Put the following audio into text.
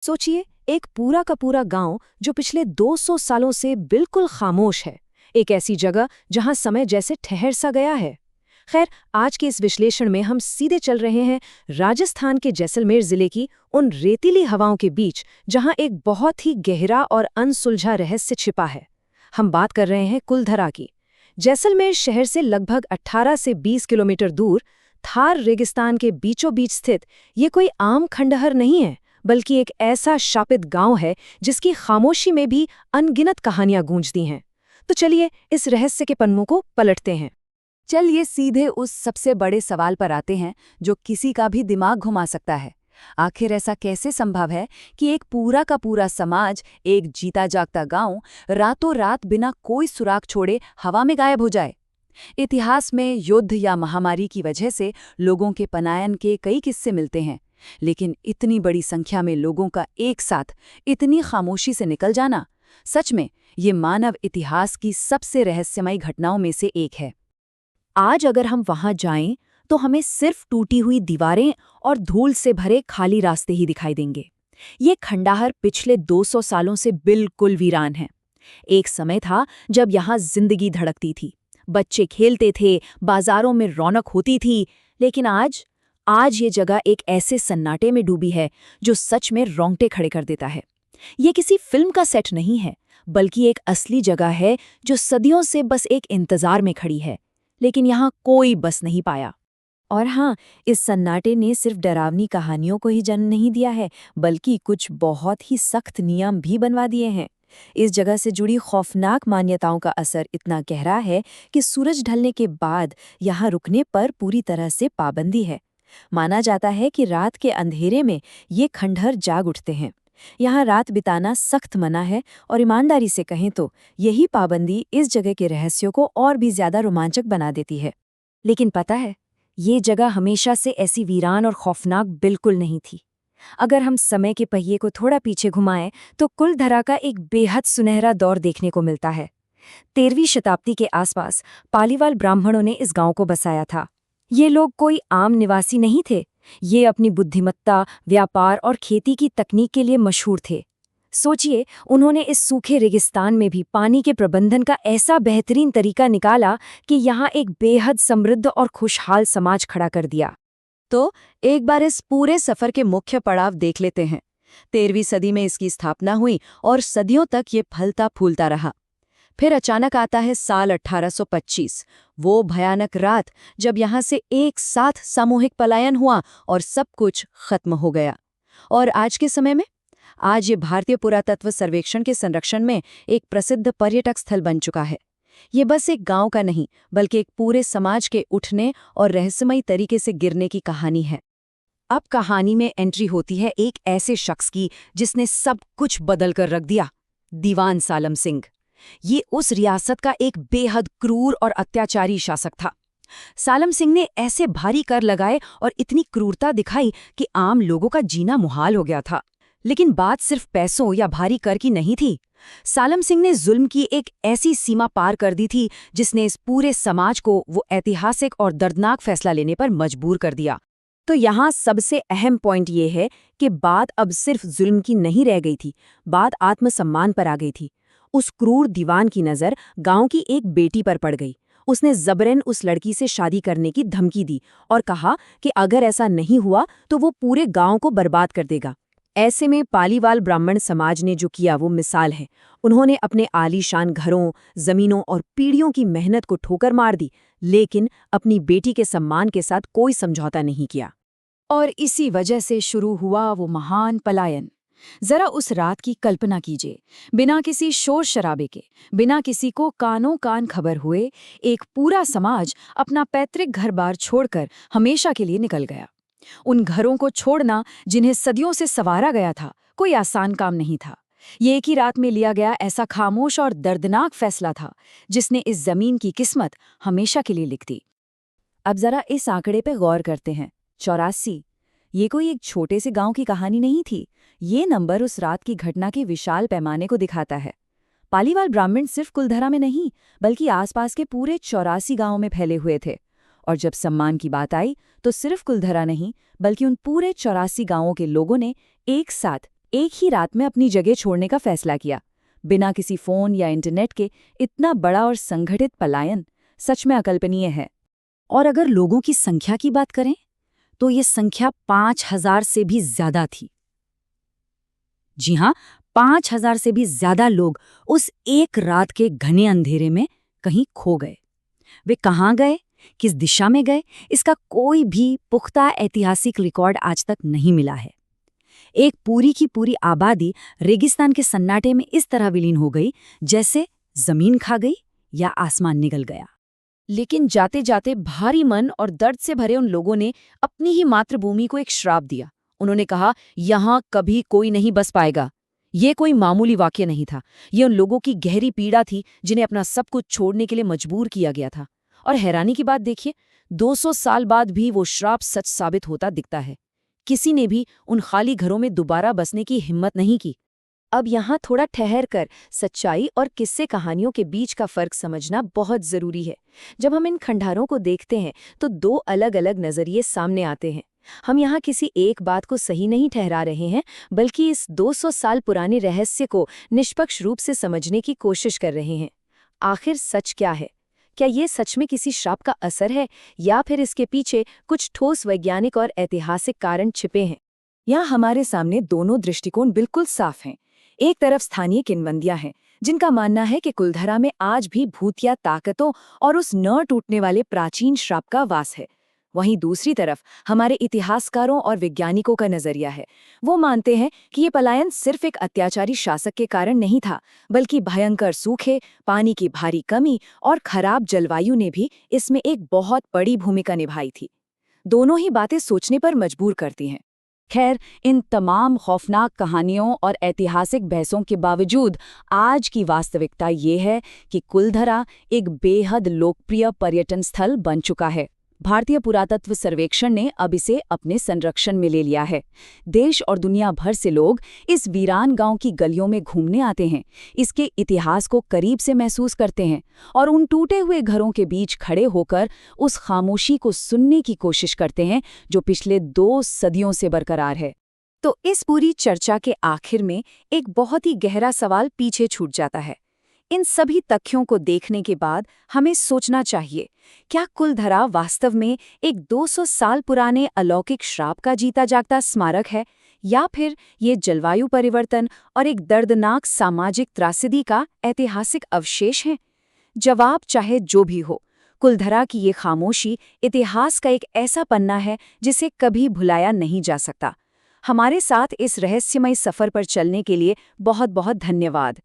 सोचिए, एक पूरा का पूरा गांव जो पिछले 200 सालों से बिल्कुल खामोश है। एक ऐसी जगह जहां समय जैसे ठहर सा गया है। खैर, आज के इस विश्लेषण में हम सीधे चल रहे हैं राजस्थान के जैसलमेर जिले की उन रेतीली हवाओं के बीच, जहां एक बहुत ही गहरा और अनसुलझा रहस्य छिपा है। हम बात कर रहे हैं कुलधरा की। जैसलमेर शहर से लगभग 18 से 20 किलोमीटर दूर थार रेगिस्तान के बीचों बीच स्थित ये कोई आम खंडहर नहीं है, बल्कि एक ऐसा शापित गांव है जिसकी खामोशी में भी अनगिनत कहानियां गूंजती हैं। तो चलिए इस रहस्य के पन्नों को पलटते हैं। चलिए सीधे उस सबसे बड़े सवाल पर आते हैं जो किसी का भी दिमाग घुमा सकता है। आखिर ऐसा कैसे संभव है कि एक पूरा का पूरा समाज, एक जीता जागता गांव, रातों रात बिना कोई सुराग छोड़े हवा में गायब हो जाए? इतिहास में युद्ध या महामारी की वजह से लोगों के पलायन के कई किस्से मिलते हैं, लेकिन इतनी बड़ी संख्या में लोगों का एक साथ इतनी खामोशी से निकल जाना, सच में ये मानव इतिहास की सबसे रहस्यमयी घटनाओं में से एक है। आज अगर हम वहां जाएं तो हमें सिर्फ टूटी हुई दीवारें और धूल से भरे खाली रास्ते ही दिखाई देंगे। ये खंडहर पिछले 200 सालों से बिल्कुल वीरान है। एक समय था जब यहाँ जिंदगी धड़कती थी, बच्चे खेलते थे, बाजारों में रौनक होती थी। लेकिन आज ये जगह एक ऐसे सन्नाटे में डूबी है जो सच में रोंगटे खड़े कर देता है। ये किसी फिल्म का सेट नहीं है, बल्कि एक असली जगह है जो सदियों से बस एक इंतजार में खड़ी है, लेकिन यहाँ कोई बस नहीं पाया। और हाँ, इस सन्नाटे ने सिर्फ डरावनी कहानियों को ही जन्म नहीं दिया है, बल्कि कुछ बहुत ही सख्त नियम भी बनवा दिए हैं। इस जगह से जुड़ी खौफनाक मान्यताओं का असर इतना गहरा है कि सूरज ढलने के बाद यहाँ रुकने पर पूरी तरह से पाबंदी है। माना जाता है कि रात के अंधेरे में ये खंडहर जाग उठते हैं। यहाँ रात बिताना सख्त मना है, और ईमानदारी से कहें तो यही पाबंदी इस जगह के रहस्यों को और भी ज्यादा रोमांचक बना देती है। लेकिन पता है, ये जगह हमेशा से ऐसी वीरान और खौफनाक बिल्कुल नहीं थी। अगर हम समय के पहिए को थोड़ा पीछे घुमाएं तो कुलधरा का एक बेहद सुनहरा दौर देखने को मिलता है। 13वीं शताब्दी के आसपास पालीवाल ब्राह्मणों ने इस गांव को बसाया था। ये लोग कोई आम निवासी नहीं थे। ये अपनी बुद्धिमत्ता, व्यापार और खेती की तकनीक के लिए मशहूर थे। सोचिए, उन्होंने इस सूखे रेगिस्तान में भी पानी के प्रबंधन का ऐसा बेहतरीन तरीका निकाला कि यहाँ एक बेहद समृद्ध और खुशहाल समाज खड़ा कर दिया। तो एक बार इस पूरे सफर के मुख्य पड़ाव देख लेते हैं। 13वीं सदी में इसकी स्थापना हुई और सदियों तक ये फलता फूलता रहा। फिर अचानक आता है साल 1825, वो भयानक रात जब यहाँ से एक साथ सामूहिक पलायन हुआ और सब कुछ खत्म हो गया। और आज के समय में, आज ये भारतीय पुरातत्व सर्वेक्षण के संरक्षण में एक प्रसिद्ध पर्यटक स्थल बन चुका है। ये बस एक गांव का नहीं, बल्कि एक पूरे समाज के उठने और रहस्यमयी तरीके से गिरने की कहानी है। अब कहानी में एंट्री होती है एक ऐसे शख्स की जिसने सब कुछ बदल कर रख दिया। दीवान सालम सिंह। ये उस रियासत का एक बेहद क्रूर और अत्याचारी शासक था। सालम सिंह ने ऐसे भारी कर लगाए और इतनी क्रूरता दिखाई कि आम लोगों का जीना मुहाल हो गया था। लेकिन बात सिर्फ पैसों या भारी कर की नहीं थी। सालम सिंह ने जुल्म की एक ऐसी सीमा पार कर दी थी जिसने इस पूरे समाज को वो ऐतिहासिक और दर्दनाक फैसला लेने पर मजबूर कर दिया। तो यहाँ सबसे अहम पॉइंट ये है कि बात अब सिर्फ जुल्म की नहीं रह गई थी, बात आत्मसम्मान पर आ गई थी। उस क्रूर दीवान की नज़र गांव की एक बेटी पर पड़ गई। उसने जबरन उस लड़की से शादी करने की धमकी दी और कहा कि अगर ऐसा नहीं हुआ तो वो पूरे गांव को बर्बाद कर देगा। ऐसे में पालीवाल ब्राह्मण समाज ने जो किया वो मिसाल है। उन्होंने अपने आलीशान घरों, जमीनों और पीढ़ियों की मेहनत को ठोकर मार दी, लेकिन अपनी बेटी के सम्मान के साथ कोई समझौता नहीं किया। और इसी वजह से शुरू हुआ वो महान पलायन। जरा उस रात की कल्पना कीजिए। बिना किसी शोर शराबे के, बिना किसी को कानों कान खबर हुए, एक पूरा समाज अपना पैतृक घर बार छोड़कर हमेशा के लिए निकल गया। उन घरों को छोड़ना जिन्हें सदियों से संवारा गया था, कोई आसान काम नहीं था। ये एक ही रात में लिया गया ऐसा खामोश और दर्दनाक फैसला था जिसने इस जमीन की किस्मत हमेशा के लिए लिख दी। अब जरा इस आंकड़े पे गौर करते हैं। 84। ये कोई एक छोटे से गांव की कहानी नहीं थी। ये नंबर उस रात की घटना के विशाल पैमाने को दिखाता है। पालीवाल ब्राह्मण सिर्फ कुलधरा में नहीं, बल्कि आसपास के पूरे 84 गांवों में फैले हुए थे। और जब सम्मान की बात आई तो सिर्फ कुलधरा नहीं, बल्कि उन पूरे 84 गांवों के लोगों ने एक साथ एक ही रात में अपनी जगह छोड़ने का फैसला किया, बिना किसी फोन या इंटरनेट के। इतना बड़ा और संगठित पलायन सच में अकल्पनीय है। और अगर लोगों की संख्या की बात करें तो ये संख्या 5000 से भी ज्यादा थी। जी हाँ, 5000 से भी ज्यादा लोग उस एक रात के घने अंधेरे में कहीं खो गए। वे कहाँ गए, किस दिशा में गए, इसका कोई भी पुख्ता ऐतिहासिक रिकॉर्ड आज तक नहीं मिला है। एक पूरी की पूरी आबादी रेगिस्तान के सन्नाटे में इस तरह विलीन हो गई जैसे जमीन खा गई या आसमान निगल गया। लेकिन जाते जाते भारी मन और दर्द से भरे उन लोगों ने अपनी ही मातृभूमि को एक श्राप दिया। उन्होंने कहा, यहाँ कभी कोई नहीं बस पाएगा। ये कोई मामूली वाक्य नहीं था, ये उन लोगों की गहरी पीड़ा थी जिन्हें अपना सब कुछ छोड़ने के लिए मजबूर किया गया था। और हैरानी की बात देखिए, 200 साल बाद भी वो श्राप सच साबित होता दिखता है। किसी ने भी उन खाली घरों में दोबारा बसने की हिम्मत नहीं की। अब यहाँ थोड़ा ठहर कर सच्चाई और किस्से कहानियों के बीच का फर्क समझना बहुत जरूरी है। जब हम इन खंडारों को देखते हैं तो दो अलग अलग नजरिए सामने आते हैं। हम यहाँ किसी एक बात को सही नहीं ठहरा रहे हैं, बल्कि इस 200 साल पुराने रहस्य को निष्पक्ष रूप से समझने की कोशिश कर रहे हैं। आखिर सच क्या है? क्या ये सच में किसी श्राप का असर है, या फिर इसके पीछे कुछ ठोस वैज्ञानिक और ऐतिहासिक कारण छिपे हैं? यहाँ हमारे सामने दोनों दृष्टिकोण बिल्कुल साफ हैं। एक तरफ स्थानीय किंवदंतियां हैं, जिनका मानना है कि कुलधरा में आज भी भूतिया ताकतों और उस न टूटने वाले प्राचीन श्राप का वास है। वहीं दूसरी तरफ हमारे इतिहासकारों और वैज्ञानिकों का नजरिया है। वो मानते हैं कि ये पलायन सिर्फ एक अत्याचारी शासक के कारण नहीं था, बल्कि भयंकर सूखे, पानी की भारी कमी और खराब जलवायु ने भी इसमें एक बहुत बड़ी भूमिका निभाई थी। दोनों ही बातें सोचने पर मजबूर करती हैं। खैर, इन तमाम खौफनाक कहानियों और ऐतिहासिक बहसों के बावजूद आज की वास्तविकता ये है कि कुलधरा एक बेहद लोकप्रिय पर्यटन स्थल बन चुका है। भारतीय पुरातत्व सर्वेक्षण ने अब इसे अपने संरक्षण में ले लिया है। देश और दुनिया भर से लोग इस वीरान गांव की गलियों में घूमने आते हैं, इसके इतिहास को करीब से महसूस करते हैं और उन टूटे हुए घरों के बीच खड़े होकर उस खामोशी को सुनने की कोशिश करते हैं जो पिछले 2 सदियों से बरकरार है। तो इस पूरी चर्चा के आखिर में एक बहुत ही गहरा सवाल पीछे छूट जाता है। इन सभी तथ्यों को देखने के बाद हमें सोचना चाहिए, क्या कुलधरा वास्तव में एक 200 साल पुराने अलौकिक श्राप का जीता जागता स्मारक है, या फिर ये जलवायु परिवर्तन और एक दर्दनाक सामाजिक त्रासदी का ऐतिहासिक अवशेष है? जवाब चाहे जो भी हो, कुलधरा की ये खामोशी इतिहास का एक ऐसा पन्ना है जिसे कभी भुलाया नहीं जा सकता। हमारे साथ इस रहस्यमय सफर पर चलने के लिए बहुत बहुत धन्यवाद।